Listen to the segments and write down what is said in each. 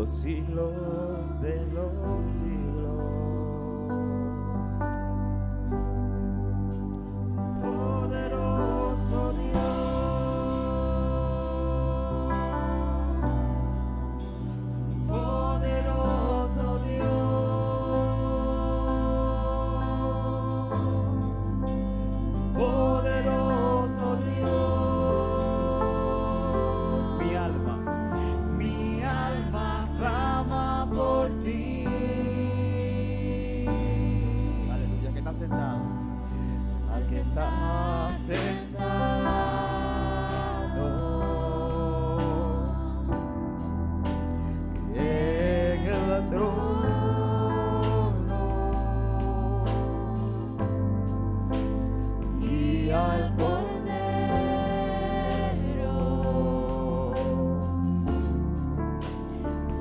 los siglos de los siglos. Poderoso Dios, poderoso Dios, poderoso Dios. Mi alma clama por ti. Aleluya, que está sentado. Al que está sentado en el trono y al Cordero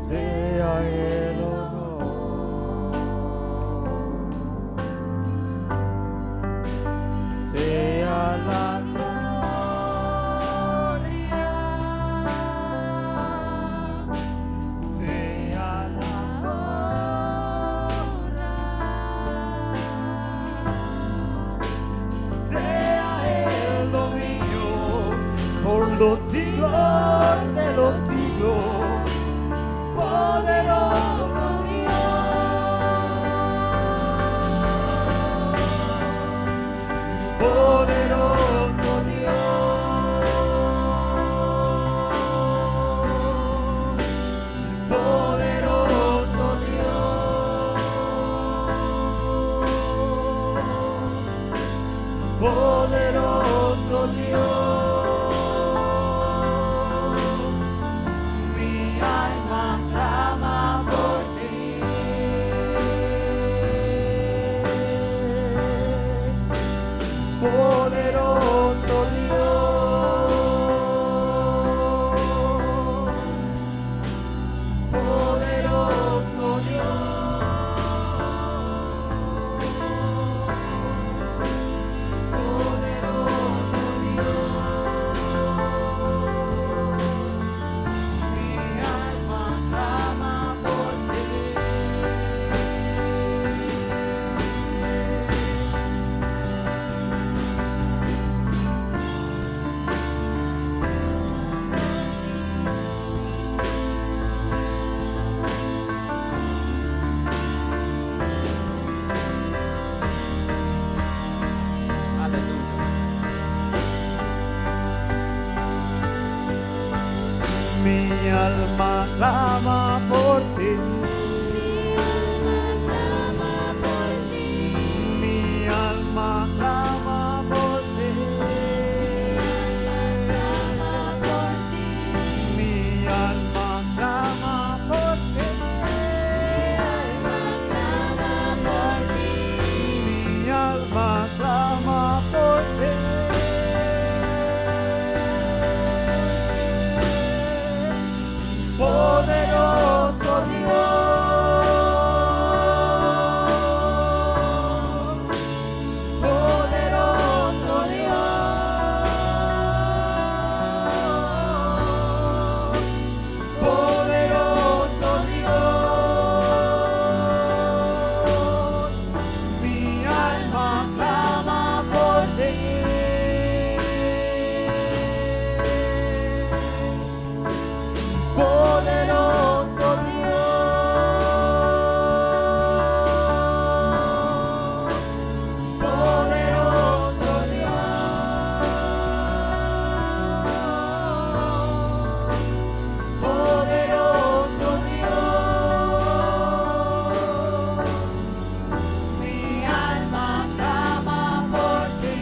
sea el honor, sea la gloria, sea la honra, sea el dominio por los siglos de los siglos. Poderoso Dios, poderoso Dios, poderoso Dios, poderoso Dios. Mi alma clama por ti. Poderoso Dios, poderoso Dios, poderoso Dios. Mi alma clama por ti. Aleluya. Mi alma clama por ti. Mi alma clama por ti. Mi alma clama por ti. Mi alma clama por ti. Poderoso Dios, poderoso Dios, poderoso Dios. Mi alma clama por ti. Poderoso Dios, poderoso Dios, poderoso Dios. Mi alma clama por ti.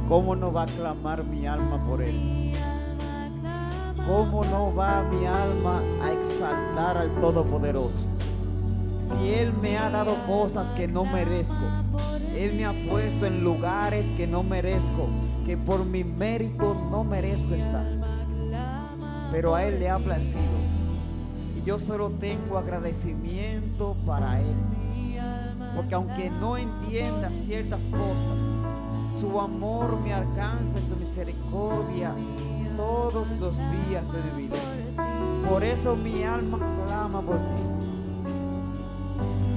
¿Cómo no va a clamar mi alma por Él? ¿Cómo no va mi alma a exaltar al Todopoderoso? Si Él me ha dado cosas que no merezco, Él me ha puesto en lugares que no merezco, que por mi mérito no merezco estar. pero a Él le ha placido. Y yo solo tengo agradecimiento para Él, porque aunque no entienda ciertas cosas, su amor me alcanza y su misericordia todos los días de mi vida. Por eso mi alma clama por ti.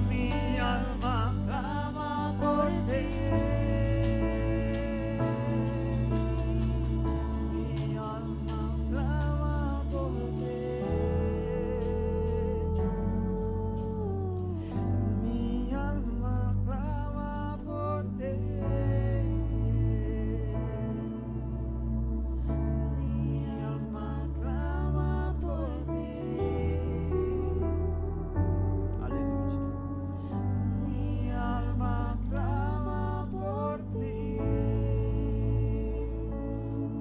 Mi alma clama por ti. Mi alma clama por ti. Mi alma clama por ti. Mi alma clama por ti. Aleluya. Mi alma clama por ti.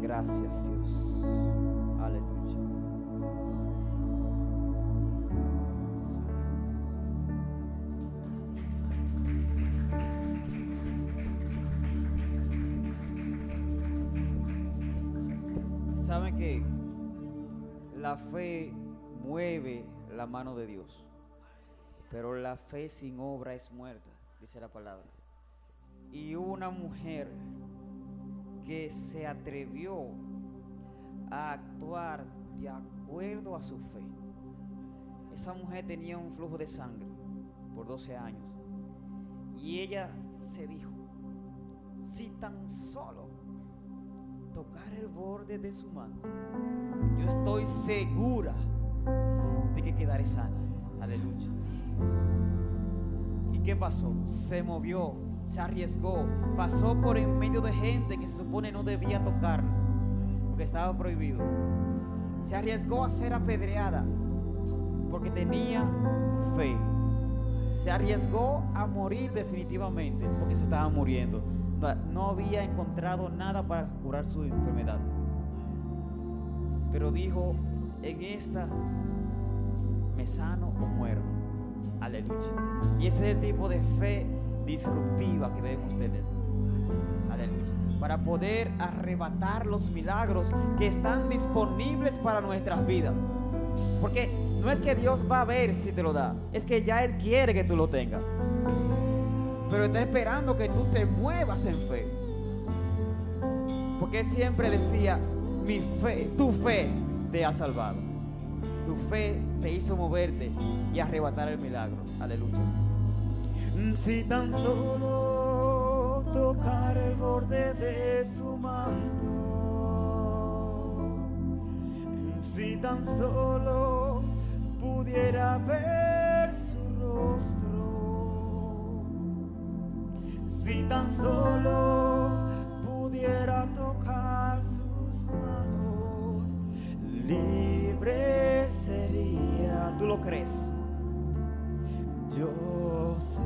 Gracias, Dios. Aleluya. Saben que la fe mueve la mano de Dios, pero la fe sin obra es muerta, dice la palabra. Y hubo una mujer que se atrevió a actuar de acuerdo a su fe. Esa mujer tenía un flujo de sangre por 12 años y ella se dijo: si tan solo tocar el borde de su manto, yo estoy segura de que quedaré sana. Aleluya. ¿Y qué pasó? Se movió, se arriesgó, pasó por en medio de gente que se supone no debía tocarlo, porque estaba prohibido. Se arriesgó a ser apedreada porque tenía fe. Se arriesgó a morir definitivamente porque se estaba muriendo. No había encontrado nada para curar su enfermedad, pero dijo: en esta me sano o muero. Aleluya. Y ese es el tipo de fe disruptiva que debemos tener. Aleluya. Para poder arrebatar los milagros que están disponibles para nuestras vidas. Porque no es que Dios va a ver si te lo da, es que ya Él quiere que tú lo tengas, pero está esperando que tú te muevas en fe. Porque Él siempre decía: mi fe, tu fe te ha salvado. Tu fe te hizo moverte y arrebatar el milagro. Aleluya. Si tan solo tocar el borde de su manto, si tan solo pudiera ver su rostro, si tan solo pudiera tocar sus manos, libre sería. ¿Tú lo crees? Yo sé.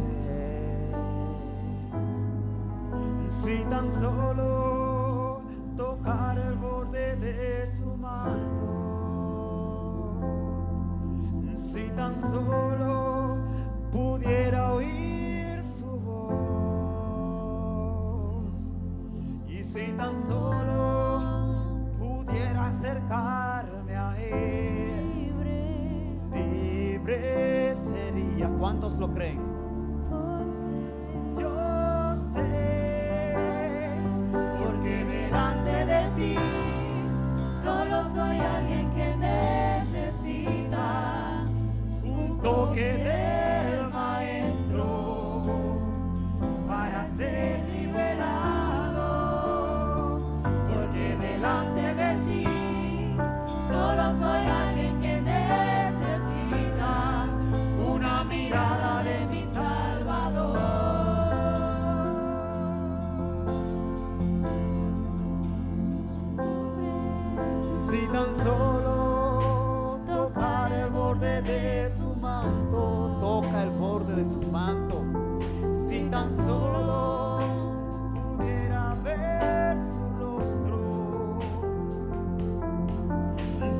Si tan solo tocar el borde de su manto, si tan solo pudiera oír su voz, y si tan solo pudiera acercarme a Él, libre sería. ¿Cuántos lo creen? Yo sé, porque delante de ti solo soy alguien que necesita un toque del Maestro para ser liberado. Porque delante de ti solo soy alguien que necesita una mirada de mi Salvador. Si tan solo tocar el borde de su manto, toca el borde de su manto. Si tan solo pudiera ver su rostro,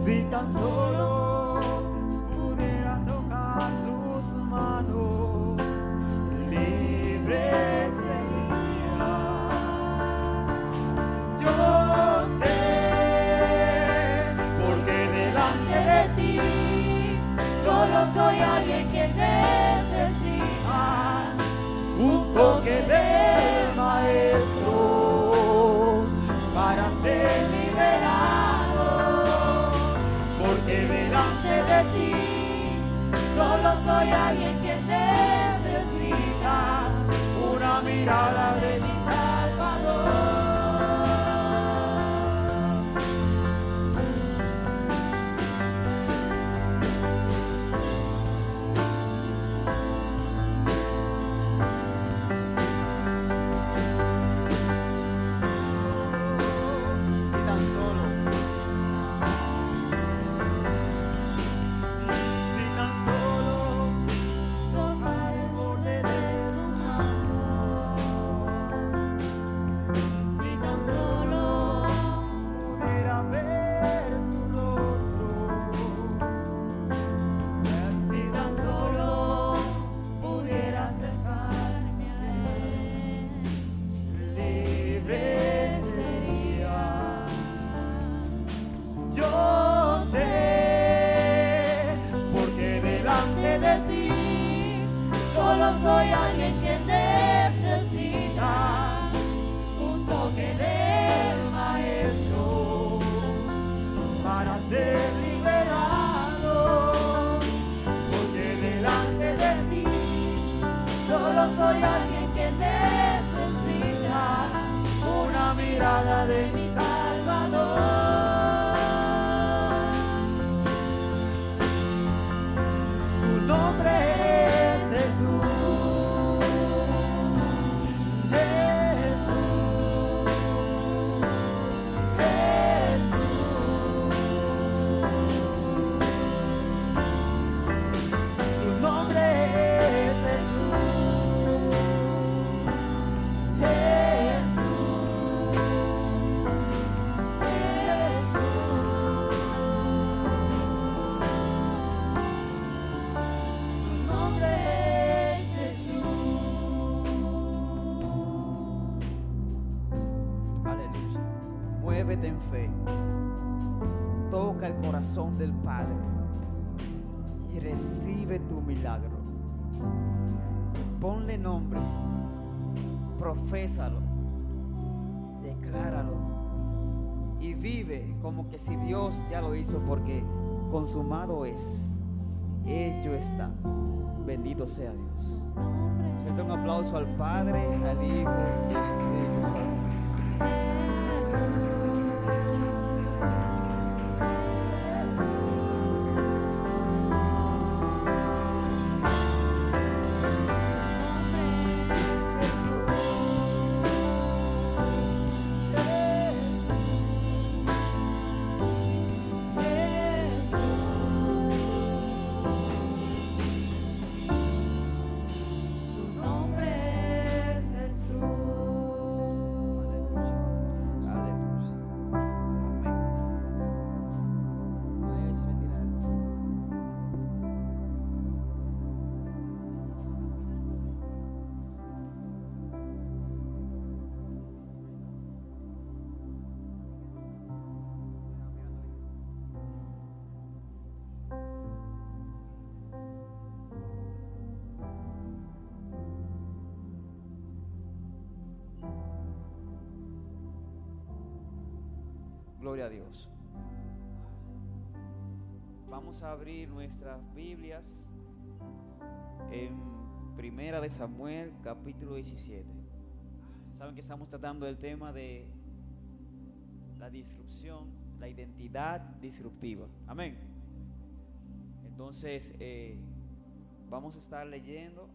si tan solo pudiera tocar sus manos, libre sería. Yo sé, porque delante soy alguien que necesita una mirada de mi Salvador. Soy alguien que necesita un toque del Maestro para ser liberado, porque delante de ti solo soy alguien que necesita una mirada de mi Salvador. Su nombre es Jesús. Muévete en fe, toca el corazón del Padre y recibe tu milagro. Ponle nombre, profésalo, decláralo y vive como que si Dios ya lo hizo, porque consumado es, hecho está. Bendito sea Dios. Suelta un aplauso al Padre, al Hijo y al Espíritu Santo. Gloria a Dios. Vamos a abrir nuestras Biblias en Primera de Samuel, capítulo 17. Saben que estamos tratando el tema de la disrupción, la identidad disruptiva. Amén. Entonces, vamos a estar leyendo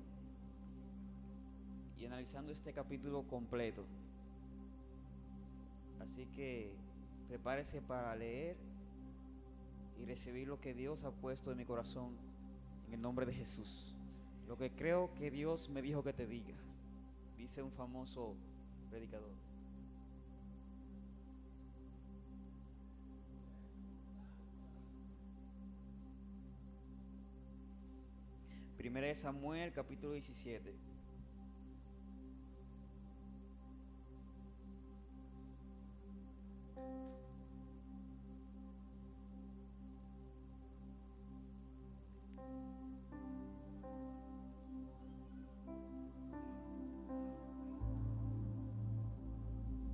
y analizando este capítulo completo. Así que prepárese para leer y recibir lo que Dios ha puesto en mi corazón en el nombre de Jesús. Lo que creo que Dios me dijo que te diga, dice un famoso predicador. Primera de Samuel, capítulo 17.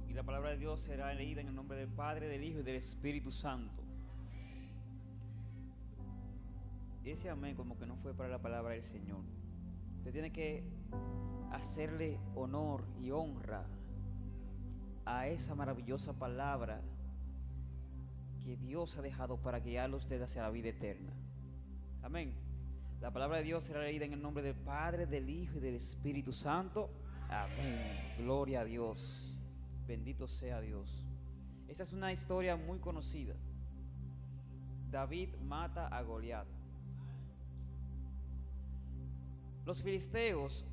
Y la palabra de Dios será leída en el nombre del Padre, del Hijo y del Espíritu Santo. ese amén como que no fue para la palabra del Señor. Usted tiene que hacerle honor y honra a esa maravillosa palabra que Dios ha dejado para guiarlo a usted hacia la vida eterna. Amén. La palabra de Dios será leída en el nombre del Padre, del Hijo y del Espíritu Santo. Amén. Gloria a Dios. Bendito sea Dios. Esta es una historia muy conocida. David mata a Goliat. Los filisteos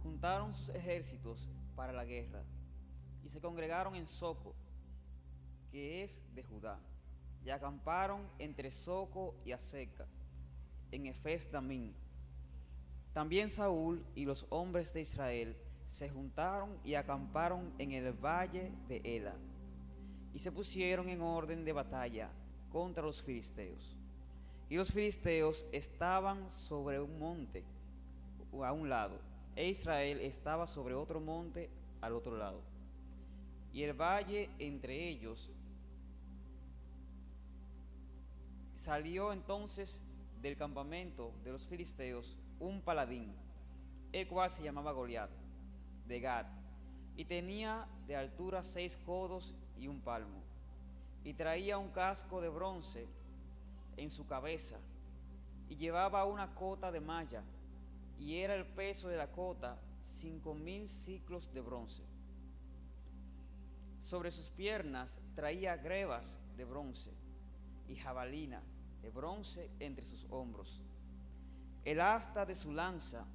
juntaron sus ejércitos para la guerra y se congregaron en Soco, que es de Judá, y acamparon entre Soco y Azeca, en Efes Damín. También Saúl y los hombres de Israel se juntaron y acamparon en el valle de Ela, y se pusieron en orden de batalla contra los filisteos. Y los filisteos estaban sobre un monte a un lado, e Israel estaba sobre otro monte al otro lado. Y el valle entre ellos. Salió entonces del campamento de los filisteos un paladín, el cual se llamaba Goliat, de Gat, y tenía de altura 6 codos y 1 palmo, y traía un casco de bronce en su cabeza, y llevaba una cota de malla, y era el peso de la cota 5,000 siclos de bronce. Sobre sus piernas traía grebas de bronce y jabalina de bronce entre sus hombros. El asta de su lanza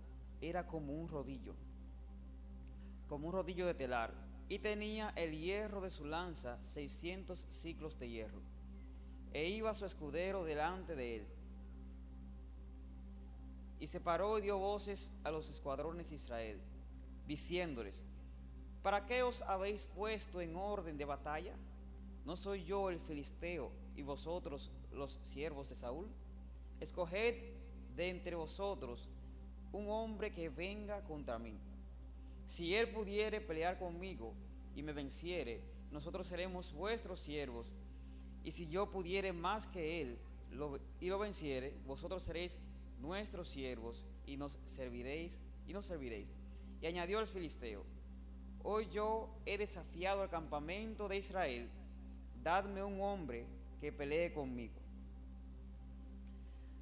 era como un rodillo de telar, y tenía el hierro de su lanza 600 siclos de hierro. E iba su escudero delante de él. Y se paró y dio voces a los escuadrones de Israel, diciéndoles: ¿para qué os habéis puesto en orden de batalla? ¿No soy yo el filisteo y vosotros los siervos de Saúl? Escoged de entre vosotros un hombre que venga contra mí. Si él pudiere pelear conmigo y me venciere, nosotros seremos vuestros siervos. Y si yo pudiere más que él y lo venciere, vosotros seréis nuestros siervos y nos serviréis. Y añadió el filisteo: hoy yo he desafiado al campamento de Israel, dadme un hombre que pelee conmigo.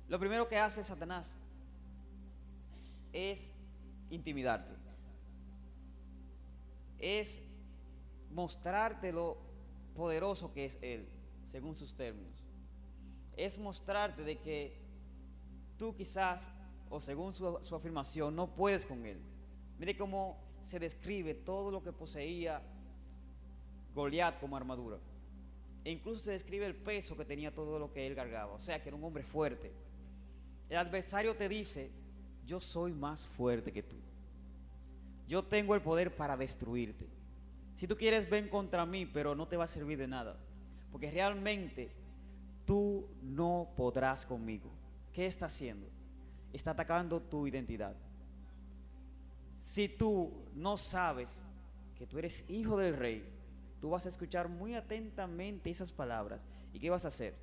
Lo primero que hace Satanás es intimidarte, es mostrarte lo poderoso que es él, según sus términos. Es mostrarte de que tú quizás, o según su afirmación, no puedes con él. Mire cómo se describe todo lo que poseía Goliat como armadura. E incluso se describe el peso que tenía todo lo que él cargaba. O sea, que era un hombre fuerte. El adversario te dice: yo soy más fuerte que tú. Yo tengo el poder para destruirte. Si tú quieres, ven contra mí, pero no te va a servir de nada. Porque realmente tú no podrás conmigo. ¿Qué está haciendo? Está atacando tu identidad. Si tú no sabes que tú eres hijo del rey, tú vas a escuchar muy atentamente esas palabras. ¿Y qué vas a hacer?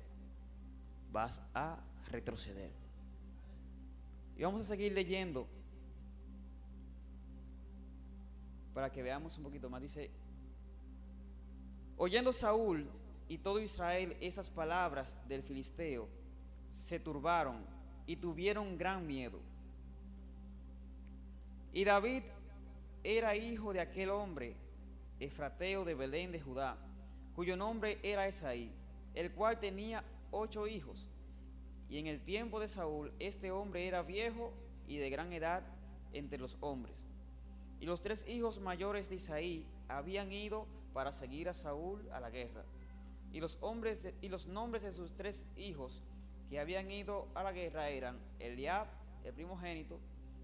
Vas a retroceder. Y vamos a seguir leyendo para que veamos un poquito más. Dice: oyendo Saúl y todo Israel estas palabras del filisteo, se turbaron y tuvieron gran miedo. Y David era hijo de aquel hombre efrateo de Belén de Judá, cuyo nombre era Esaí, el cual tenía 8 hijos. Y en el tiempo de Saúl, este hombre era viejo y de gran edad entre los hombres. Y los 3 hijos mayores de Isaí habían ido para seguir a Saúl a la guerra. Y los nombres de sus 3 hijos que habían ido a la guerra eran Eliab, el primogénito;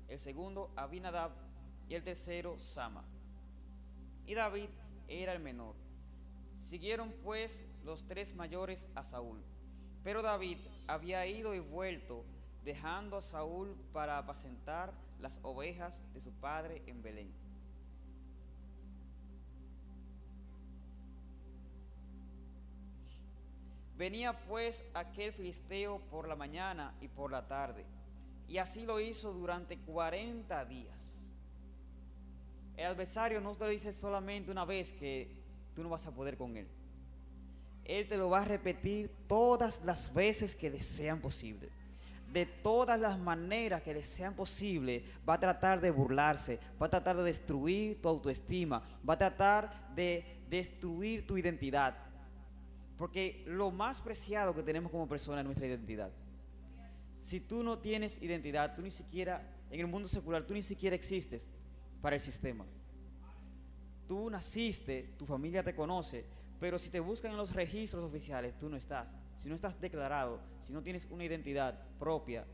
el segundo, Abinadab; y el tercero, Sama. Y David era el menor. Siguieron pues los 3 mayores a Saúl. Pero David había ido y vuelto, dejando a Saúl para apacentar las ovejas de su padre en Belén. Venía pues aquel filisteo por la mañana y por la tarde, y así lo hizo durante 40 días. El adversario no te lo dice solamente una vez que tú no vas a poder con él. Él te lo va a repetir todas las veces que le sean posible. De todas las maneras que le sean posible, va a tratar de burlarse, va a tratar de destruir tu autoestima, va a tratar de destruir tu identidad. Porque lo más preciado que tenemos como persona es nuestra identidad. Si tú no tienes identidad, tú ni siquiera, en el mundo secular, tú ni siquiera existes para el sistema. Tú naciste, tu familia te conoce, pero si te buscan en los registros oficiales, tú no estás. Si no estás declarado, si no tienes una identidad propia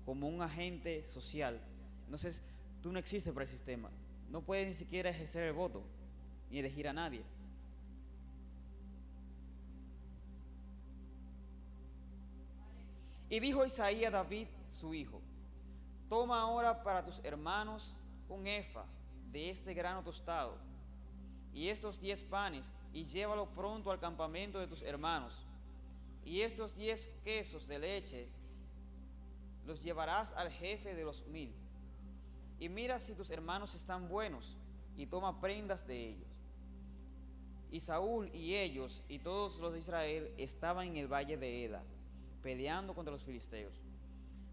como un agente social, entonces tú no existes para el sistema. No puedes ni siquiera ejercer el voto, ni elegir a nadie. Y dijo Isaí a David, su hijo: toma ahora para tus hermanos un efa de este grano tostado y estos 10 panes, y llévalo pronto al campamento de tus hermanos. Y estos 10 quesos de leche los llevarás al jefe de los 1000. Y mira si tus hermanos están buenos, y toma prendas de ellos. Y Saúl y ellos y todos los de Israel estaban en el valle de Ela, peleando contra los filisteos.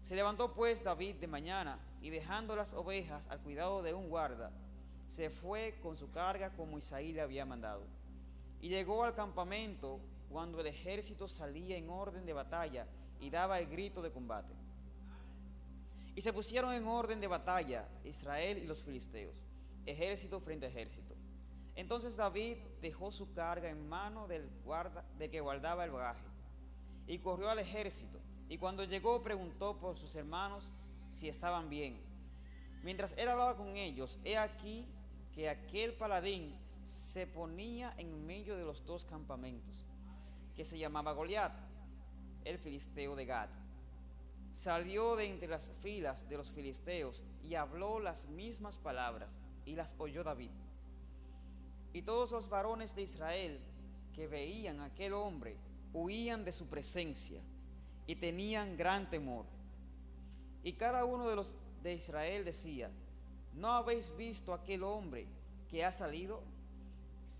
Se levantó pues David de mañana, y dejando las ovejas al cuidado de un guarda, se fue con su carga como Isaí le había mandado. Y llegó al campamento cuando el ejército salía en orden de batalla y daba el grito de combate. Y se pusieron en orden de batalla Israel y los filisteos, ejército frente a ejército. Entonces David dejó su carga en mano del que guardaba el bagaje, y corrió al ejército, y cuando llegó preguntó por sus hermanos si estaban bien. Mientras él hablaba con ellos, he aquí que aquel paladín se ponía en medio de los dos campamentos, que se llamaba Goliat, el filisteo de Gat. Salió de entre las filas de los filisteos y habló las mismas palabras, y las oyó David. Y todos los varones de Israel que veían a aquel hombre huían de su presencia y tenían gran temor. Y cada uno de los de Israel decía: ¿no habéis visto aquel hombre que ha salido?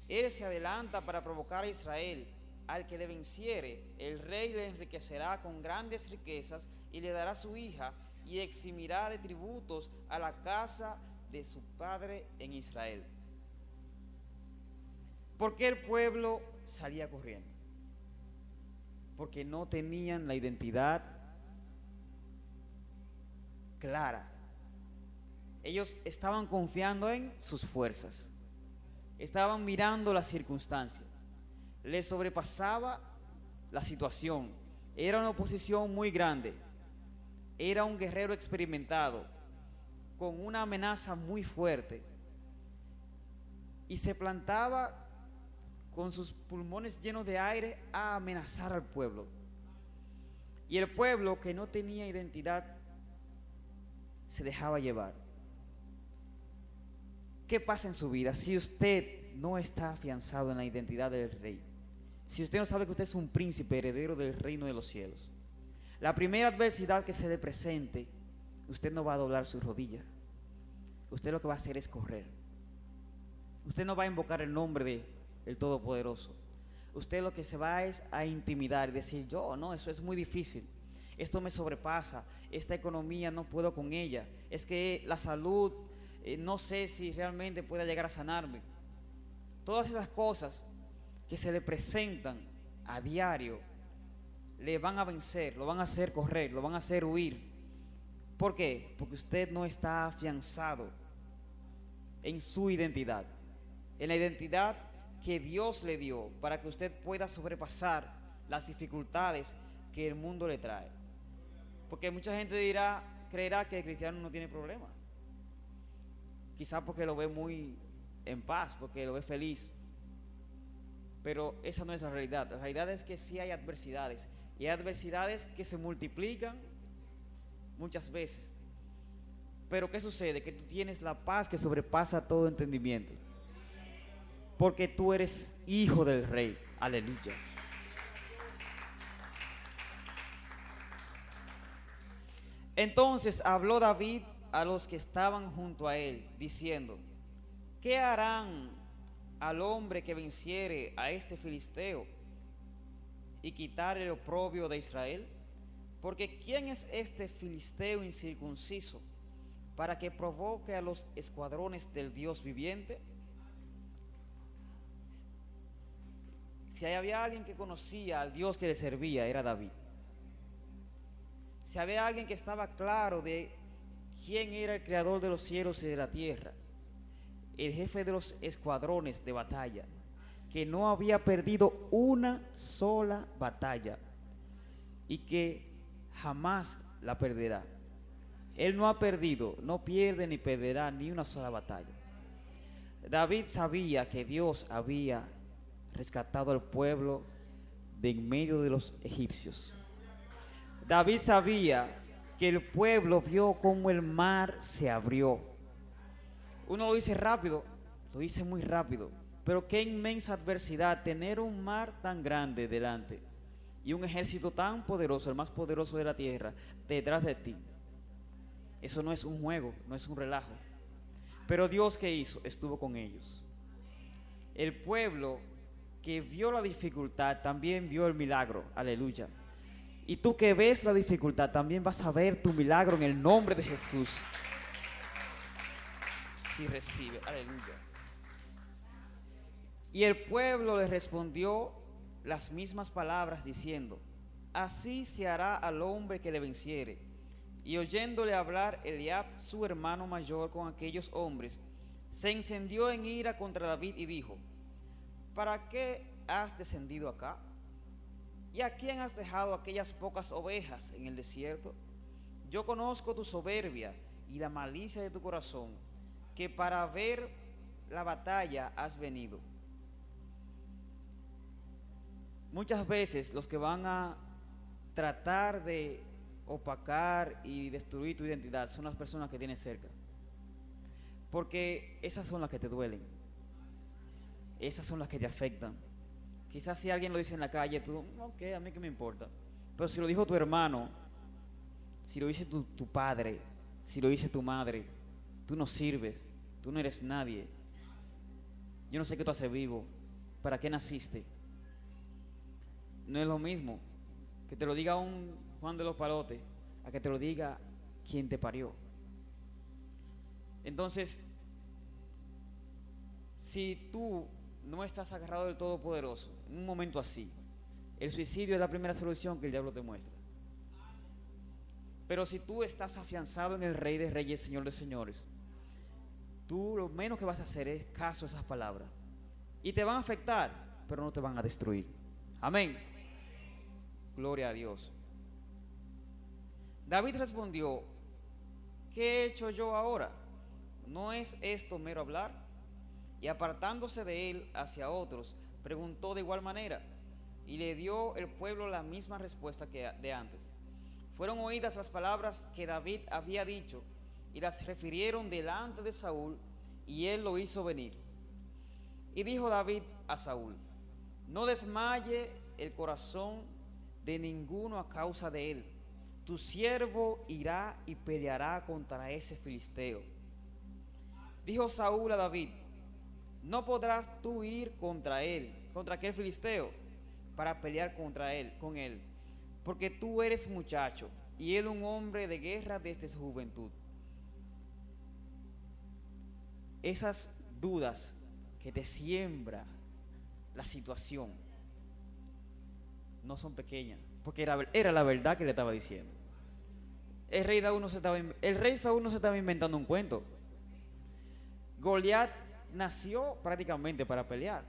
Él se adelanta para provocar a Israel. Al que le venciere, el rey le enriquecerá con grandes riquezas y le dará su hija, y eximirá de tributos a la casa de su padre en Israel. ¿Por qué el pueblo salía corriendo? Porque no tenían la identidad clara. Ellos estaban confiando en sus fuerzas, estaban mirando las circunstancias, les sobrepasaba la situación. Era una oposición muy grande, era un guerrero experimentado, con una amenaza muy fuerte, y se plantaba con sus pulmones llenos de aire a amenazar al pueblo. Y el pueblo, que no tenía identidad, se dejaba llevar. ¿Qué pasa en su vida si usted no está afianzado en la identidad del rey? Si usted no sabe que usted es un príncipe heredero del reino de los cielos, la primera adversidad que se le presente, usted no va a doblar sus rodillas. Usted lo que va a hacer es correr. Usted no va a invocar el nombre del Todopoderoso. Usted lo que se va es a intimidar y decir: yo no, eso es muy difícil, esto me sobrepasa, esta economía no puedo con ella, es que la salud, no sé si realmente pueda llegar a sanarme. Todas esas cosas que se le presentan a diario le van a vencer, lo van a hacer correr, lo van a hacer huir. ¿Por qué? Porque usted no está afianzado en su identidad, en la identidad que Dios le dio para que usted pueda sobrepasar las dificultades que el mundo le trae. Porque mucha gente creerá que el cristiano no tiene problemas, quizás porque lo ve muy en paz, porque lo ve feliz, pero esa no es la realidad. La realidad es que sí hay adversidades, y hay adversidades que se multiplican muchas veces. Pero ¿qué sucede? Que tú tienes la paz que sobrepasa todo entendimiento, porque tú eres hijo del rey. Aleluya. Entonces habló David a los que estaban junto a él, diciendo: ¿qué harán al hombre que venciere a este filisteo y quitare el oprobio de Israel? Porque ¿quién es este filisteo incircunciso para que provoque a los escuadrones del Dios viviente? Si había alguien que conocía al Dios que le servía, era David. Si había alguien que estaba claro de quién era el creador de los cielos y de la tierra, el jefe de los escuadrones de batalla, que no había perdido una sola batalla y que jamás la perderá. Él no ha perdido, no pierde ni perderá ni una sola batalla. David sabía que Dios había rescatado al pueblo de en medio de los egipcios. David sabía que el pueblo vio cómo el mar se abrió. Uno lo dice rápido, lo dice muy rápido, pero qué inmensa adversidad tener un mar tan grande delante y un ejército tan poderoso, el más poderoso de la tierra, detrás de ti. Eso no es un juego, no es un relajo. Pero Dios, ¿qué hizo? Estuvo con ellos. El pueblo que vio la dificultad también vio el milagro. Aleluya. Y tú que ves la dificultad también vas a ver tu milagro en el nombre de Jesús. Si recibe. Aleluya. Y el pueblo le respondió las mismas palabras diciendo: así se hará al hombre que le venciere. Y oyéndole hablar Eliab, su hermano mayor, con aquellos hombres, se encendió en ira contra David y dijo: ¿para qué has descendido acá? ¿Y a quién has dejado aquellas pocas ovejas en el desierto? Yo conozco tu soberbia y la malicia de tu corazón, que para ver la batalla has venido. Muchas veces los que van a tratar de opacar y destruir tu identidad son las personas que tienes cerca, porque esas son las que te duelen, esas son las que te afectan. Quizás si alguien lo dice en la calle, tú, ok, a mí qué me importa, pero si lo dijo tu hermano, si lo dice tu padre, si lo dice tu madre, tú no sirves, tú no eres nadie, yo no sé qué tú haces vivo, ¿para qué naciste? No es lo mismo que te lo diga un Juan de los Palotes a que te lo diga quien te parió. Entonces, si tú no estás agarrado del Todopoderoso en un momento así, el suicidio es la primera solución que el diablo te muestra. Pero si tú estás afianzado en el Rey de Reyes, Señor de Señores, tú lo menos que vas a hacer es caso a esas palabras, y te van a afectar, pero no te van a destruir. Amén. Gloria a Dios. David respondió: ¿qué he hecho yo ahora? ¿No es esto mero hablar? Y apartándose de él hacia otros, preguntó de igual manera, y le dio el pueblo la misma respuesta que de antes. Fueron oídas las palabras que David había dicho, y las refirieron delante de Saúl, y él lo hizo venir. Y dijo David a Saúl: no desmaye el corazón de ninguno a causa de él. Tu siervo irá y peleará contra ese filisteo. Dijo Saúl a David: no podrás tú ir contra él, contra aquel filisteo, para pelear con él, porque tú eres muchacho y él un hombre de guerra desde su juventud. Esas dudas que te siembra la situación no son pequeñas, porque era la verdad que le estaba diciendo. El rey Saúl no se estaba inventando un cuento. Goliat nació prácticamente para pelear,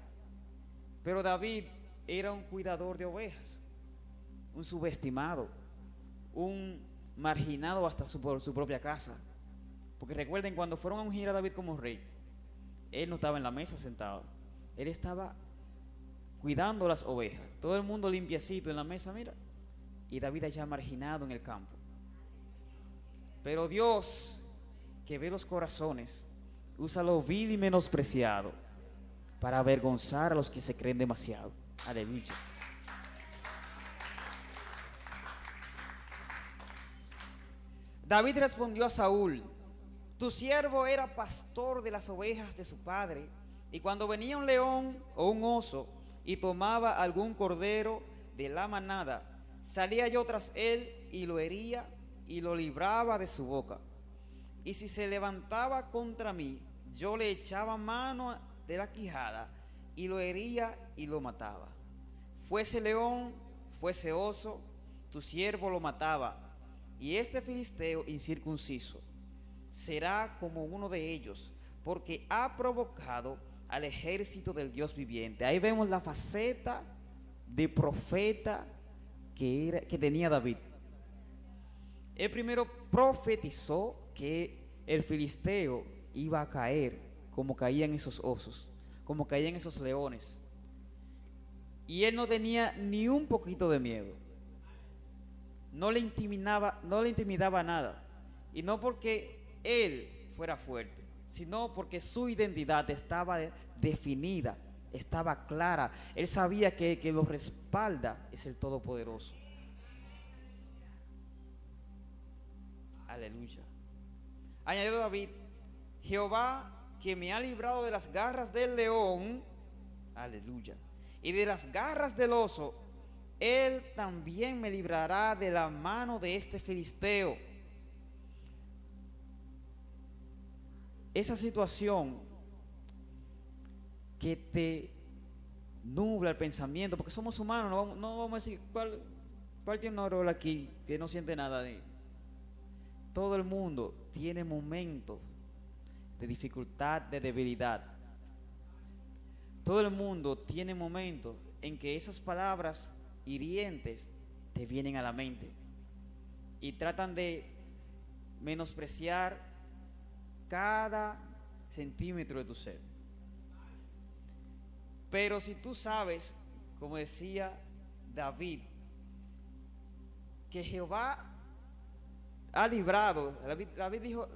pero David era un cuidador de ovejas, un subestimado, un marginado hasta por su propia casa. Porque recuerden, cuando fueron a ungir a David como rey, él no estaba en la mesa sentado, él estaba cuidando las ovejas, todo el mundo limpiecito en la mesa, mira, y David allá marginado en el campo. Pero Dios, que ve los corazones, usa lo vil y menospreciado para avergonzar a los que se creen demasiado. Aleluya. David respondió a Saúl: tu siervo era pastor de las ovejas de su padre, y cuando venía un león o un oso y tomaba algún cordero de la manada, salía yo tras él y lo hería y lo libraba de su boca. Y si se levantaba contra mí, yo le echaba mano de la quijada y lo hería y lo mataba. Fuese león, fuese oso, tu siervo lo mataba. Y este filisteo incircunciso será como uno de ellos, porque ha provocado al ejército del Dios viviente. Ahí vemos la faceta de profeta que tenía David. Él primero profetizó que el filisteo iba a caer como caían esos osos, como caían esos leones. Y él no tenía ni un poquito de miedo. No le intimidaba nada. Y no porque él fuera fuerte, sino porque su identidad estaba definida, estaba clara. Él sabía que lo respalda es el Todopoderoso. Aleluya. Añadió David: Jehová, que me ha librado de las garras del león, aleluya, y de las garras del oso, él también me librará de la mano de este filisteo. Esa situación que te nubla el pensamiento, porque somos humanos, no vamos a decir cuál tiene una rol aquí que no siente nada de. Todo el mundo tiene momentos de dificultad, de debilidad. Todo el mundo tiene momentos en que esas palabras hirientes te vienen a la mente y tratan de menospreciar cada centímetro de tu ser. Pero si tú sabes, como decía David, que Jehová ha librado, David dijo,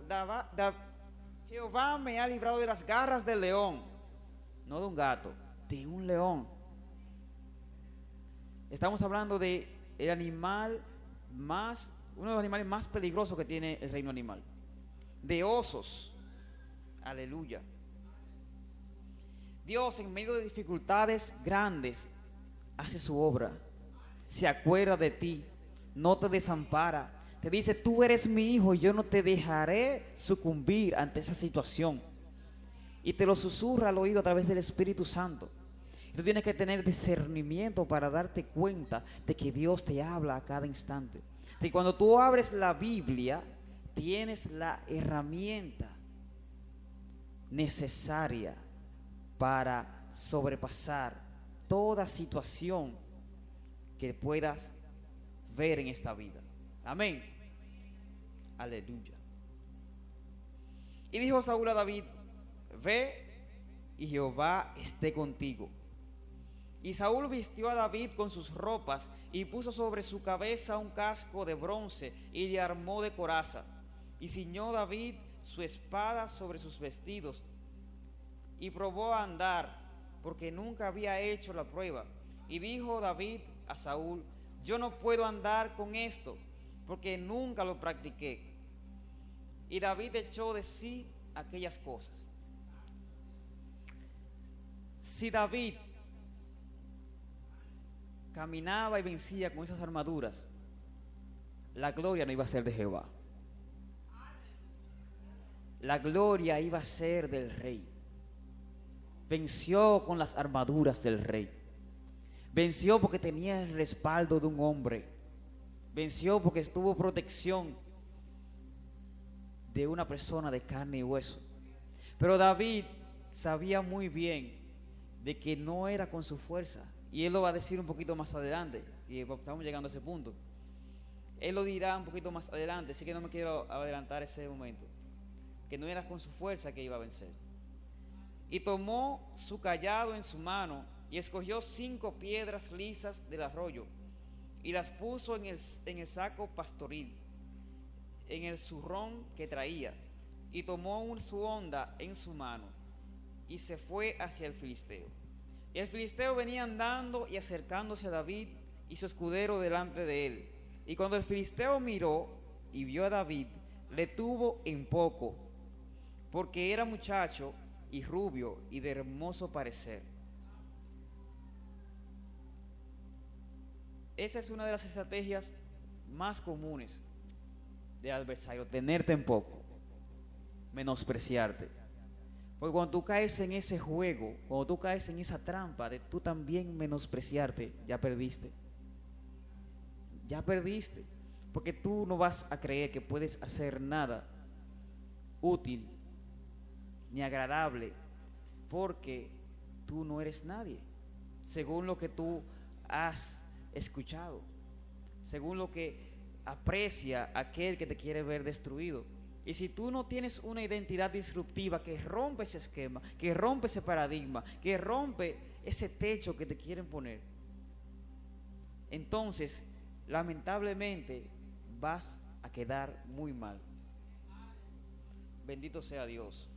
Jehová me ha librado de las garras del león, no de un gato, de un león. Estamos hablando de el animal uno de los animales más peligrosos que tiene el reino animal, de osos. Aleluya. Dios, en medio de dificultades grandes, hace su obra, se acuerda de ti, no te desampara, te dice: tú eres mi hijo y yo no te dejaré sucumbir ante esa situación. Y te lo susurra al oído a través del Espíritu Santo. Y tú tienes que tener discernimiento para darte cuenta de que Dios te habla a cada instante. De cuando tú abres la Biblia, tienes la herramienta necesaria para sobrepasar toda situación que puedas ver en esta vida. Amén. Aleluya. Y dijo Saúl a David: ve y Jehová esté contigo. Y Saúl vistió a David con sus ropas y puso sobre su cabeza un casco de bronce y le armó de coraza. Y ciñó David su espada sobre sus vestidos y probó a andar, porque nunca había hecho la prueba. Y dijo David a Saúl: yo no puedo andar con esto, porque nunca lo practiqué. Y David echó de sí aquellas cosas. Si David caminaba y vencía con esas armaduras, la gloria no iba a ser de Jehová. La gloria iba a ser del rey. Venció con las armaduras del rey. Venció porque tenía el respaldo de un hombre. Venció porque estuvo protección de una persona de carne y hueso. Pero David sabía muy bien de que no era con su fuerza. Y él lo va a decir un poquito más adelante. Y estamos llegando a ese punto. Él lo dirá un poquito más adelante. Así que no me quiero adelantar ese momento. Que no era con su fuerza que iba a vencer. Y tomó su cayado en su mano y escogió 5 piedras lisas del arroyo y las puso en el saco pastoril, en el zurrón que traía, y tomó su honda en su mano y se fue hacia el filisteo. Y el filisteo venía andando y acercándose a David y su escudero delante de él. Y cuando el filisteo miró y vio a David, le tuvo en poco, porque era muchacho y rubio y de hermoso parecer. Esa es una de las estrategias más comunes del adversario, tenerte en poco, menospreciarte. Porque cuando tú caes en ese juego, cuando tú caes en esa trampa de tú también menospreciarte, ya perdiste. Ya perdiste. Porque tú no vas a creer que puedes hacer nada útil ni agradable, porque tú no eres nadie, según lo que tú has escuchado, según lo que aprecia aquel que te quiere ver destruido. Y si tú no tienes una identidad disruptiva que rompe ese esquema, que rompe ese paradigma, que rompe ese techo que te quieren poner, entonces lamentablemente vas a quedar muy mal. Bendito sea Dios.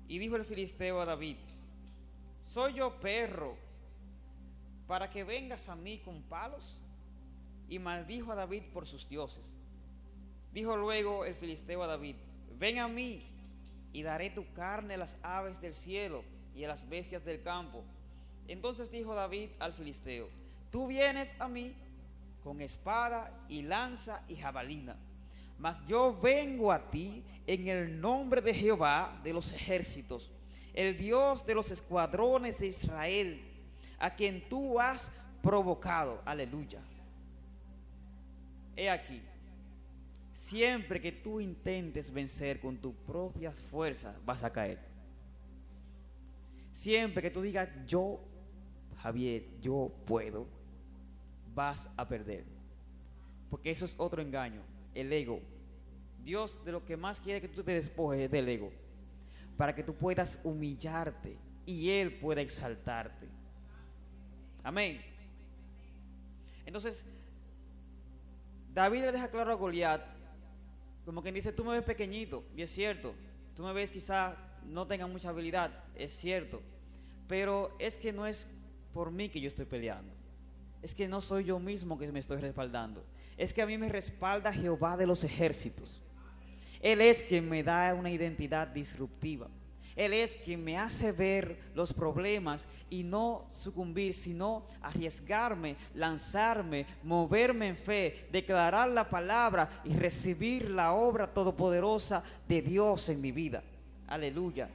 Y dijo el filisteo a David: ¿soy yo perro para que vengas a mí con palos? Y maldijo a David por sus dioses. Dijo luego el filisteo a David: ven a mí y daré tu carne a las aves del cielo y a las bestias del campo. Entonces dijo David al filisteo: tú vienes a mí con espada y lanza y jabalina, mas yo vengo a ti en el nombre de Jehová de los ejércitos, el Dios de los escuadrones de Israel, a quien tú has provocado. Aleluya. He aquí, siempre que tú intentes vencer con tus propias fuerzas, vas a caer. Siempre que tú digas, yo, Javier, yo puedo, vas a perder. Porque eso es otro engaño, el ego. Dios de lo que más quiere que tú te despojes es del ego, para que tú puedas humillarte y Él pueda exaltarte. Amén. Entonces, David le deja claro a Goliat, como quien dice, tú me ves pequeñito, y es cierto, tú me ves quizá no tenga mucha habilidad, es cierto, pero es que no es por mí que yo estoy peleando, es que no soy yo mismo que me estoy respaldando, es que a mí me respalda Jehová de los ejércitos. Él es quien me da una identidad disruptiva. Él es quien me hace ver los problemas y no sucumbir, sino arriesgarme, lanzarme, moverme en fe, declarar la palabra y recibir la obra todopoderosa de Dios en mi vida. Aleluya.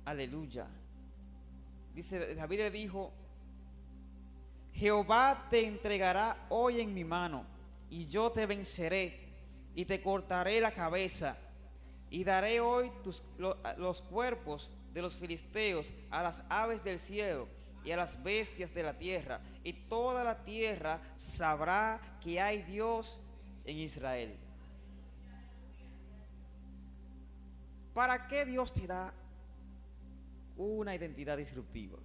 Aleluya. Dice, David le dijo: Jehová te entregará hoy en mi mano, y yo te venceré, y te cortaré la cabeza, y daré hoy los cuerpos de los filisteos a las aves del cielo y a las bestias de la tierra, y toda la tierra sabrá que hay Dios en Israel. ¿Para qué Dios te da una identidad disruptiva?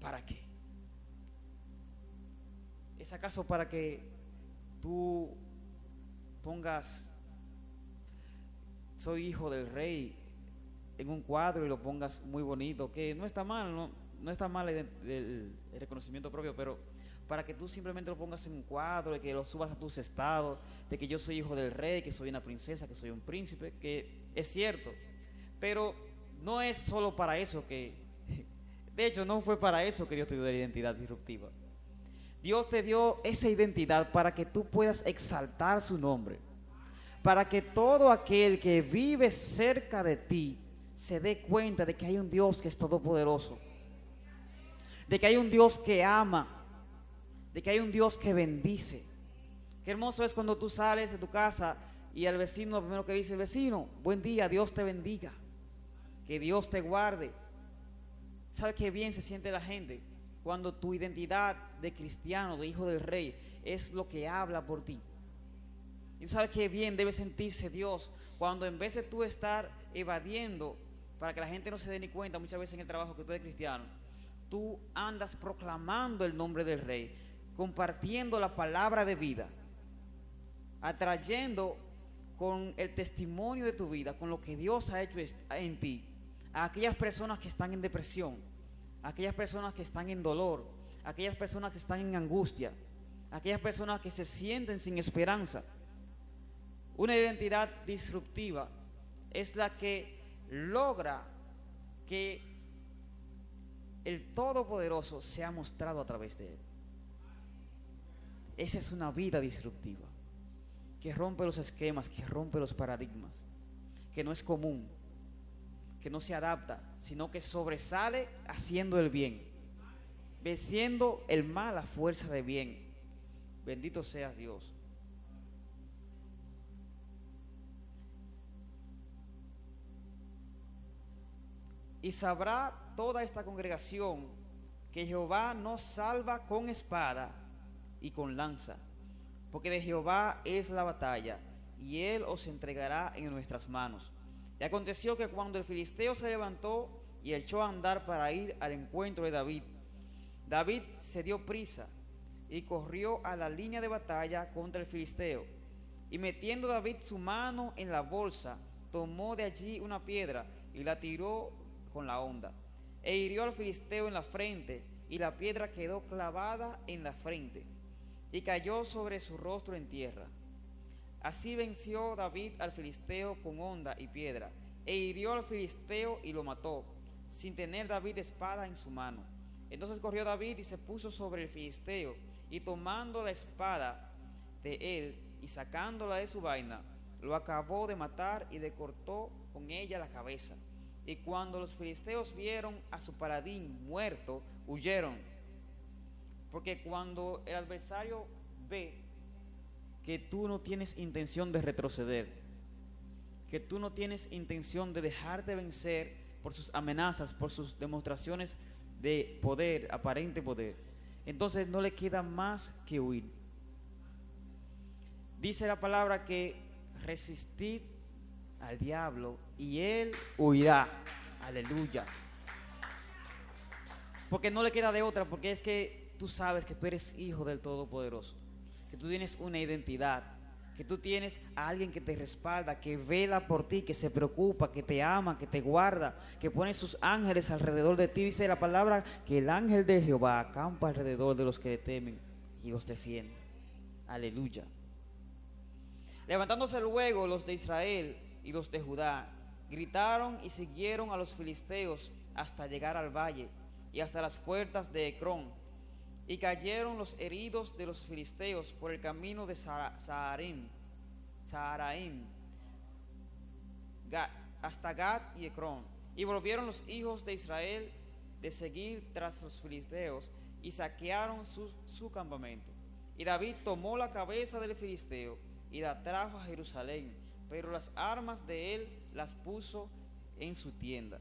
¿Para qué? ¿Es acaso para que tú pongas soy hijo del rey en un cuadro y lo pongas muy bonito? Que no está mal, no está mal el reconocimiento propio, pero para que tú simplemente lo pongas en un cuadro, de que lo subas a tus estados, de que yo soy hijo del rey, que soy una princesa, que soy un príncipe, que es cierto, pero no es solo para eso que... De hecho, no fue para eso que Dios te dio la identidad disruptiva. Dios te dio esa identidad para que tú puedas exaltar su nombre, para que todo aquel que vive cerca de ti se dé cuenta de que hay un Dios que es todopoderoso, de que hay un Dios que ama, de que hay un Dios que bendice. Qué hermoso es cuando tú sales de tu casa y al vecino lo primero que dice: vecino, buen día, Dios te bendiga, que Dios te guarde. ¿Sabes qué bien se siente la gente cuando tu identidad de cristiano, de hijo del rey, es lo que habla por ti? Y sabes qué bien debe sentirse Dios cuando, en vez de tú estar evadiendo para que la gente no se dé ni cuenta muchas veces en el trabajo que tú eres cristiano, tú andas proclamando el nombre del rey, compartiendo la palabra de vida, atrayendo con el testimonio de tu vida, con lo que Dios ha hecho en ti, a aquellas personas que están en depresión, a aquellas personas que están en dolor, a aquellas personas que están en angustia, a aquellas personas que se sienten sin esperanza. Una identidad disruptiva es la que logra que el Todopoderoso sea mostrado a través de él. Esa es una vida disruptiva, que rompe los esquemas, que rompe los paradigmas, que no es común, que no se adapta, sino que sobresale haciendo el bien, venciendo el mal a fuerza de bien. Bendito seas Dios. Y sabrá toda esta congregación que Jehová nos salva con espada y con lanza, porque de Jehová es la batalla, y él os entregará en nuestras manos. Y aconteció que cuando el filisteo se levantó y echó a andar para ir al encuentro de David, David se dio prisa y corrió a la línea de batalla contra el filisteo. Y metiendo David su mano en la bolsa, tomó de allí una piedra y la tiró con la honda, e hirió al filisteo en la frente, y la piedra quedó clavada en la frente, y cayó sobre su rostro en tierra. Así venció David al filisteo con honda y piedra, e hirió al filisteo y lo mató, sin tener David espada en su mano. Entonces corrió David y se puso sobre el filisteo, y tomando la espada de él y sacándola de su vaina, lo acabó de matar y le cortó con ella la cabeza. Y cuando los filisteos vieron a su paladín muerto, huyeron. Porque cuando el adversario ve que tú no tienes intención de retroceder, que tú no tienes intención de dejarte vencer por sus amenazas, por sus demostraciones de poder, aparente poder, entonces no le queda más que huir. Dice la palabra que resistid al diablo y él huirá. Aleluya. Porque no le queda de otra, porque es que tú sabes que tú eres hijo del Todopoderoso, que tú tienes una identidad, que tú tienes a alguien que te respalda, que vela por ti, que se preocupa, que te ama, que te guarda, que pone sus ángeles alrededor de ti. Dice la palabra que el ángel de Jehová acampa alrededor de los que le temen y los defiende. Aleluya. Levantándose luego los de Israel y los de Judá, gritaron y siguieron a los filisteos hasta llegar al valle y hasta las puertas de Ecrón, y cayeron los heridos de los filisteos por el camino de Saharaim, hasta Gad y Ecrón. Y volvieron los hijos de Israel de seguir tras los filisteos y saquearon su campamento. Y David tomó la cabeza del filisteo y la trajo a Jerusalén, pero las armas de él las puso en su tienda.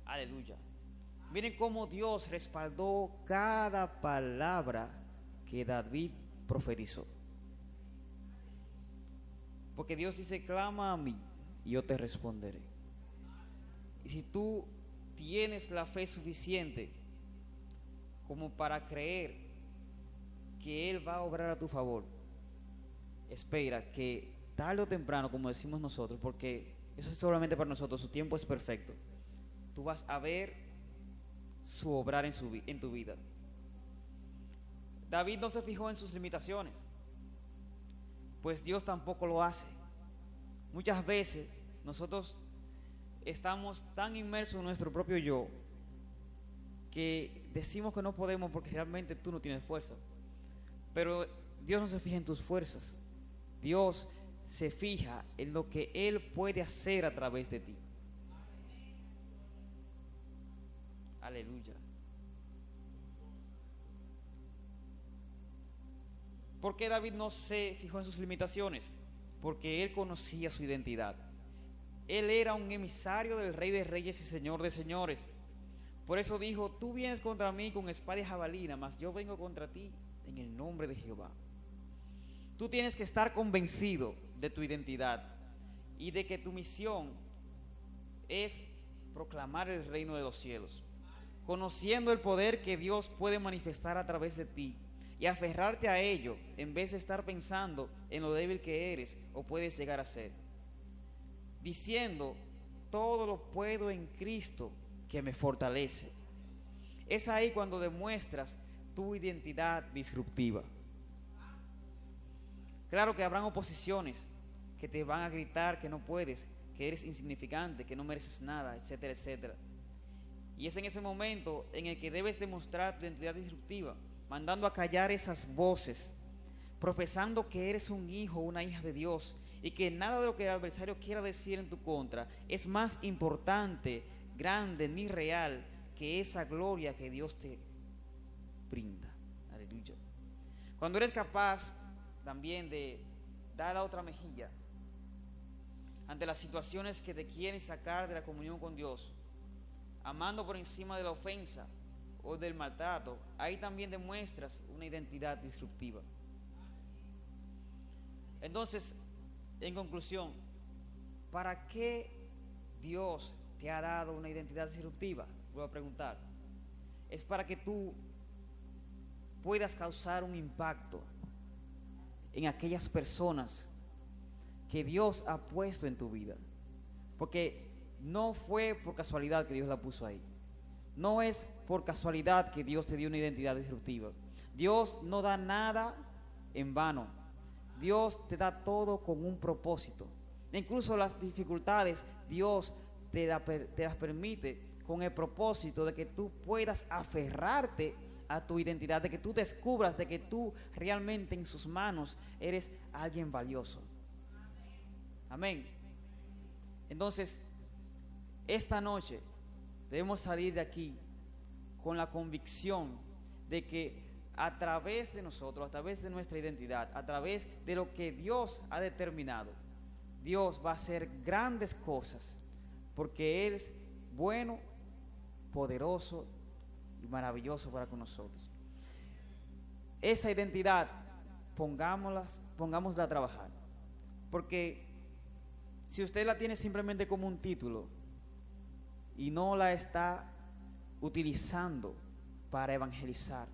Aleluya. Miren cómo Dios respaldó cada palabra que David profetizó. Porque Dios dice: clama a mí y yo te responderé. Y si tú tienes la fe suficiente como para creer que Él va a obrar a tu favor, espera que tarde o temprano, como decimos nosotros, porque eso es solamente para nosotros, su tiempo es perfecto, tú vas a ver su obrar en tu vida. David no se fijó en sus limitaciones, pues Dios tampoco lo hace. Muchas veces nosotros estamos tan inmersos en nuestro propio yo que decimos que no podemos porque realmente tú no tienes fuerza. Pero Dios no se fija en tus fuerzas. Dios se fija en lo que Él puede hacer a través de ti. Aleluya. ¿Por qué David no se fijó en sus limitaciones? Porque él conocía su identidad. Él era un emisario del Rey de Reyes y Señor de Señores. Por eso dijo: tú vienes contra mí con espada y jabalina, mas yo vengo contra ti en el nombre de Jehová. Tú tienes que estar convencido de tu identidad y de que tu misión es proclamar el reino de los cielos, conociendo el poder que Dios puede manifestar a través de ti, y aferrarte a ello en vez de estar pensando en lo débil que eres o puedes llegar a ser, diciendo: todo lo puedo en Cristo que me fortalece. Es ahí cuando demuestras tu identidad disruptiva. Claro que habrán oposiciones que te van a gritar que no puedes, que eres insignificante, que no mereces nada, etcétera, etcétera. Y es en ese momento en el que debes demostrar tu identidad disruptiva, mandando a callar esas voces, profesando que eres un hijo o una hija de Dios y que nada de lo que el adversario quiera decir en tu contra es más importante, grande ni real que esa gloria que Dios te brinda. Aleluya. Cuando eres capaz también de dar la otra mejilla ante las situaciones que te quieren sacar de la comunión con Dios, amando por encima de la ofensa o del maltrato, ahí también demuestras una identidad disruptiva. Entonces, en conclusión, ¿para qué Dios te ha dado una identidad disruptiva? Voy a preguntar. Es para que tú puedas causar un impacto en aquellas personas que Dios ha puesto en tu vida. Porque no fue por casualidad que Dios la puso ahí. No es por casualidad que Dios te dio una identidad disruptiva. Dios no da nada en vano. Dios te da todo con un propósito. Incluso las dificultades, Dios te las permite con el propósito de que tú puedas aferrarte a tu identidad, de que tú descubras de que tú realmente en sus manos eres alguien valioso. Amén. Entonces, esta noche debemos salir de aquí con la convicción de que a través de nosotros, a través de nuestra identidad, a través de lo que Dios ha determinado, Dios va a hacer grandes cosas, porque Él es bueno, poderoso y maravilloso para con nosotros. Esa identidad, pongámosla a trabajar, porque si usted la tiene simplemente como un título y no la está utilizando para evangelizar,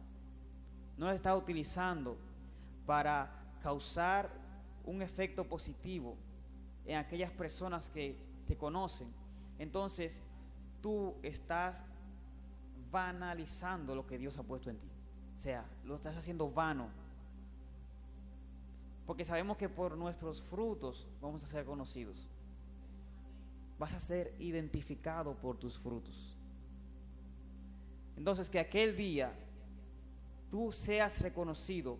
no la está utilizando para causar un efecto positivo en aquellas personas que te conocen, entonces tú estás banalizando lo que Dios ha puesto en ti. O sea, lo estás haciendo vano. Porque sabemos que por nuestros frutos vamos a ser conocidos. Vas a ser identificado por tus frutos. Entonces, que aquel día tú seas reconocido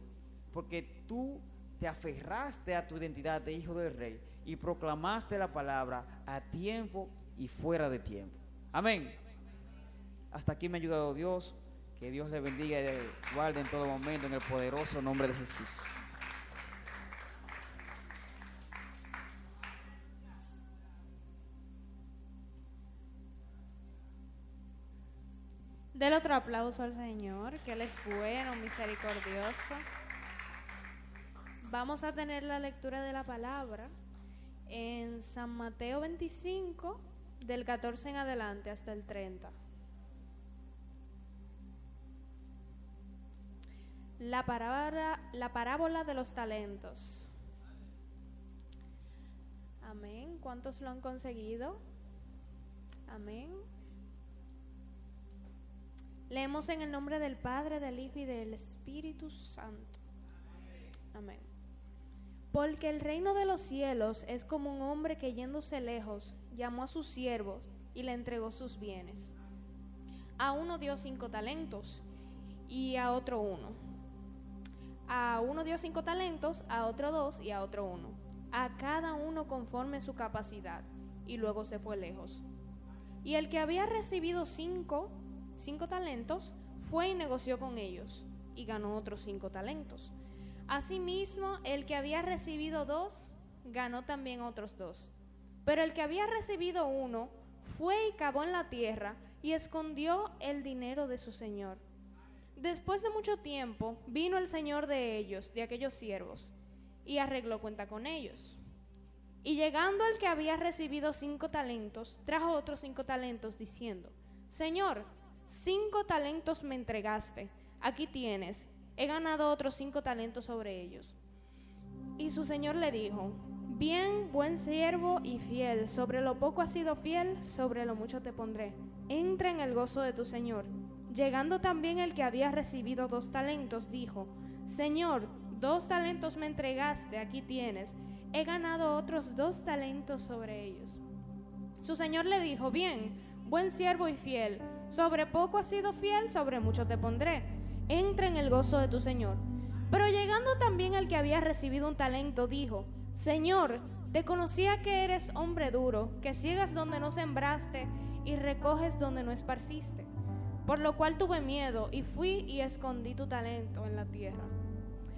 porque tú te aferraste a tu identidad de hijo del rey y proclamaste la palabra a tiempo y fuera de tiempo. Amén. Hasta aquí me ha ayudado Dios. Que Dios le bendiga y le guarde en todo momento en el poderoso nombre de Jesús. Del otro aplauso al Señor, que Él es bueno, misericordioso. Vamos a tener la lectura de la palabra en San Mateo 25, del 14 en adelante hasta el 30. La parábola de los talentos. Amén. ¿Cuántos lo han conseguido? Amén. Leemos en el nombre del Padre, del Hijo y del Espíritu Santo. Amén. Porque el reino de los cielos es como un hombre que yéndose lejos llamó a sus siervos y le entregó sus bienes. A uno dio 5 talentos y a otro 1. A uno dio 5 talentos, a otro 2 y a otro 1. A cada uno conforme su capacidad, y luego se fue lejos. Y el que había recibido 5 talentos fue y negoció con ellos, y ganó otros 5 talentos. Asimismo, el que había recibido 2 ganó también otros 2. Pero el que había recibido 1 fue y cavó en la tierra y escondió el dinero de su señor. Después de mucho tiempo vino el señor de ellos, de aquellos siervos, y arregló cuenta con ellos. Y llegando el que había recibido 5 talentos, trajo otros 5 talentos, diciendo: Señor, 5 talentos me entregaste, aquí tienes, he ganado otros 5 talentos sobre ellos. Y su señor le dijo: bien, buen siervo y fiel, sobre lo poco has sido fiel, sobre lo mucho te pondré. Entra en el gozo de tu señor. Llegando también el que había recibido 2 talentos, dijo: Señor, 2 talentos me entregaste, aquí tienes, he ganado otros 2 talentos sobre ellos. Su señor le dijo: bien, buen siervo y fiel, sobre poco has sido fiel, sobre mucho te pondré. Entra en el gozo de tu señor. Pero llegando también el que había recibido 1 talento, dijo: Señor, te conocía que eres hombre duro, que ciegas donde no sembraste y recoges donde no esparciste. Por lo cual tuve miedo y fui y escondí tu talento en la tierra.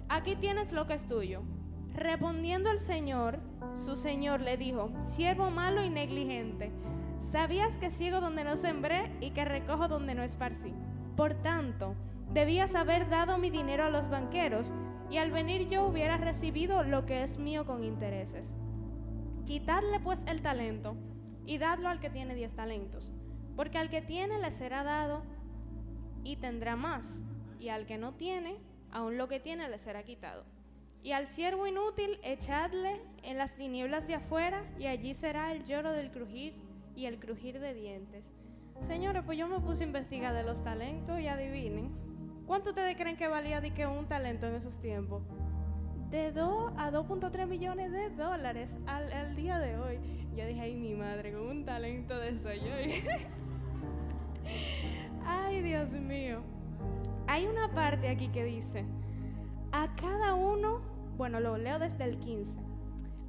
Aquí tienes lo que es tuyo. Respondiendo el señor, su señor le dijo: siervo malo y negligente, sabías que ciego donde no sembré y que recojo donde no esparcí. Por tanto, debías haber dado mi dinero a los banqueros, y al venir yo hubiera recibido lo que es mío con intereses. Quitadle pues el talento y dadlo al que tiene 10 talentos, porque al que tiene le será dado y tendrá más, y al que no tiene, aun lo que tiene le será quitado. Y al siervo inútil echadle en las tinieblas de afuera, y allí será el lloro del crujir y el crujir de dientes. Señores, pues yo me puse a investigar de los talentos y adivinen, ¿cuánto ustedes creen que valía de que 1 talento en esos tiempos? De 2 a 2.3 millones de dólares al día de hoy. Yo dije: ay, mi madre, con 1 talento de eso yo. Ay, Dios mío. Hay una parte aquí que dice: a cada uno, bueno, lo leo desde el 15.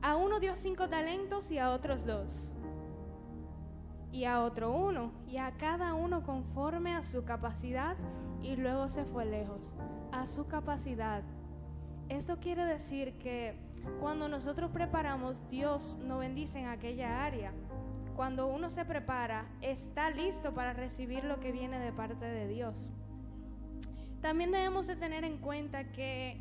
A uno dio 5 talentos y a otros 2. Y a otro 1, y a cada uno conforme a su capacidad, y luego se fue lejos. A su capacidad. Esto quiere decir que cuando nosotros preparamos, Dios nos bendice en aquella área. Cuando uno se prepara, está listo para recibir lo que viene de parte de Dios. También debemos de tener en cuenta que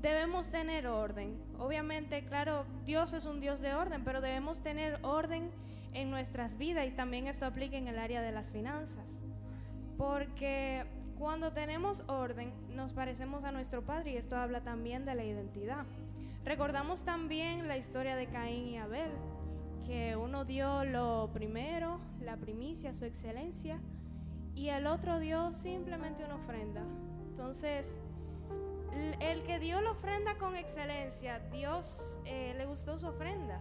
debemos tener orden. Obviamente, claro, Dios es un Dios de orden, pero debemos tener orden en nuestras vidas, y también esto aplica en el área de las finanzas. Porque cuando tenemos orden, nos parecemos a nuestro Padre, y esto habla también de la identidad. Recordamos también la historia de Caín y Abel, que uno dio lo primero, la primicia, su excelencia, y el otro dio simplemente una ofrenda. Entonces, el que dio la ofrenda con excelencia, Dios le gustó su ofrenda.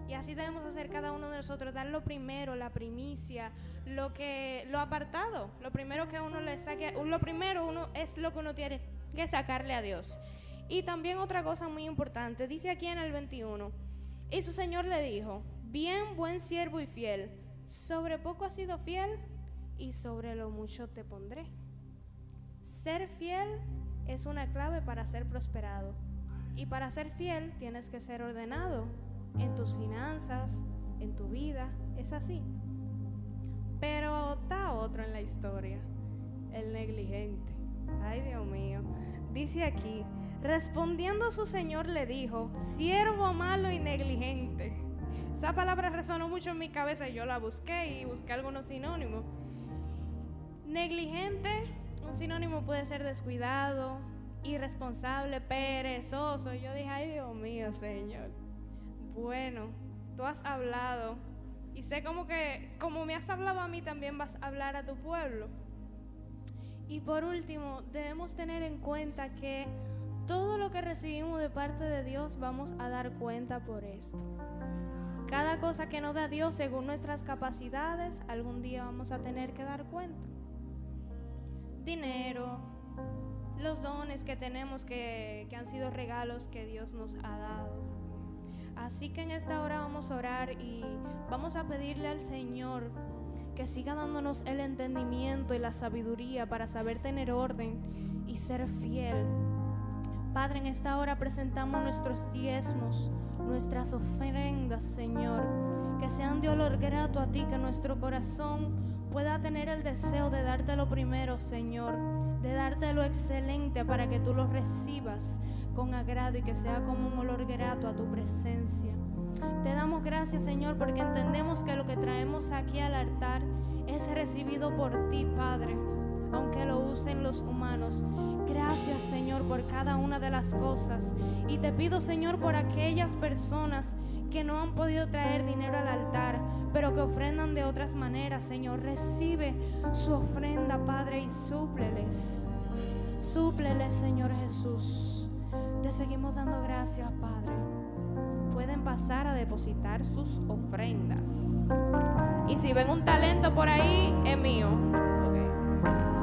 Y así debemos hacer cada uno de nosotros, dar lo primero, la primicia, lo apartado, lo primero que uno le saque, lo primero uno es lo que uno tiene que sacarle a Dios. Y también otra cosa muy importante, dice aquí en el 21, y su señor le dijo: bien, buen siervo y fiel, sobre poco has sido fiel, y sobre lo mucho te pondré. Ser fiel es una clave para ser prosperado, y para ser fiel tienes que ser ordenado en tus finanzas, en tu vida, es así. Pero está otro en la historia, el negligente. Ay, Dios mío. Dice aquí: respondiendo su señor le dijo: siervo malo y negligente. Esa palabra resonó mucho en mi cabeza y yo la busqué y busqué algunos sinónimos. Negligente, un sinónimo puede ser descuidado, irresponsable, perezoso. Yo dije: ay, Dios mío, Señor. Bueno, tú has hablado y sé como me has hablado a mí, también vas a hablar a tu pueblo. Y por último, debemos tener en cuenta que todo lo que recibimos de parte de Dios vamos a dar cuenta por esto. Cada cosa que nos da Dios según nuestras capacidades, algún día vamos a tener que dar cuenta. Dinero, los dones que tenemos que han sido regalos que Dios nos ha dado. Así que en esta hora vamos a orar y vamos a pedirle al Señor que siga dándonos el entendimiento y la sabiduría para saber tener orden y ser fiel. Padre, en esta hora presentamos nuestros diezmos, nuestras ofrendas, Señor, que sean de olor grato a ti, que nuestro corazón pueda tener el deseo de darte lo primero, Señor, de darte lo excelente para que tú lo recibas con agrado y que sea como un olor grato a tu presencia. Te damos gracias, Señor, porque entendemos que lo que traemos aquí al altar es recibido por ti, Padre, aunque lo usen los humanos. Gracias, Señor, por cada una de las cosas. Y te pido, Señor, por aquellas personas que no han podido traer dinero al altar, pero que ofrendan de otras maneras. Señor, recibe su ofrenda, Padre, y súpleles. Súpleles, Señor Jesús. Te seguimos dando gracias, Padre. Pueden pasar a depositar sus ofrendas. Y si ven un talento por ahí, es mío. Okay.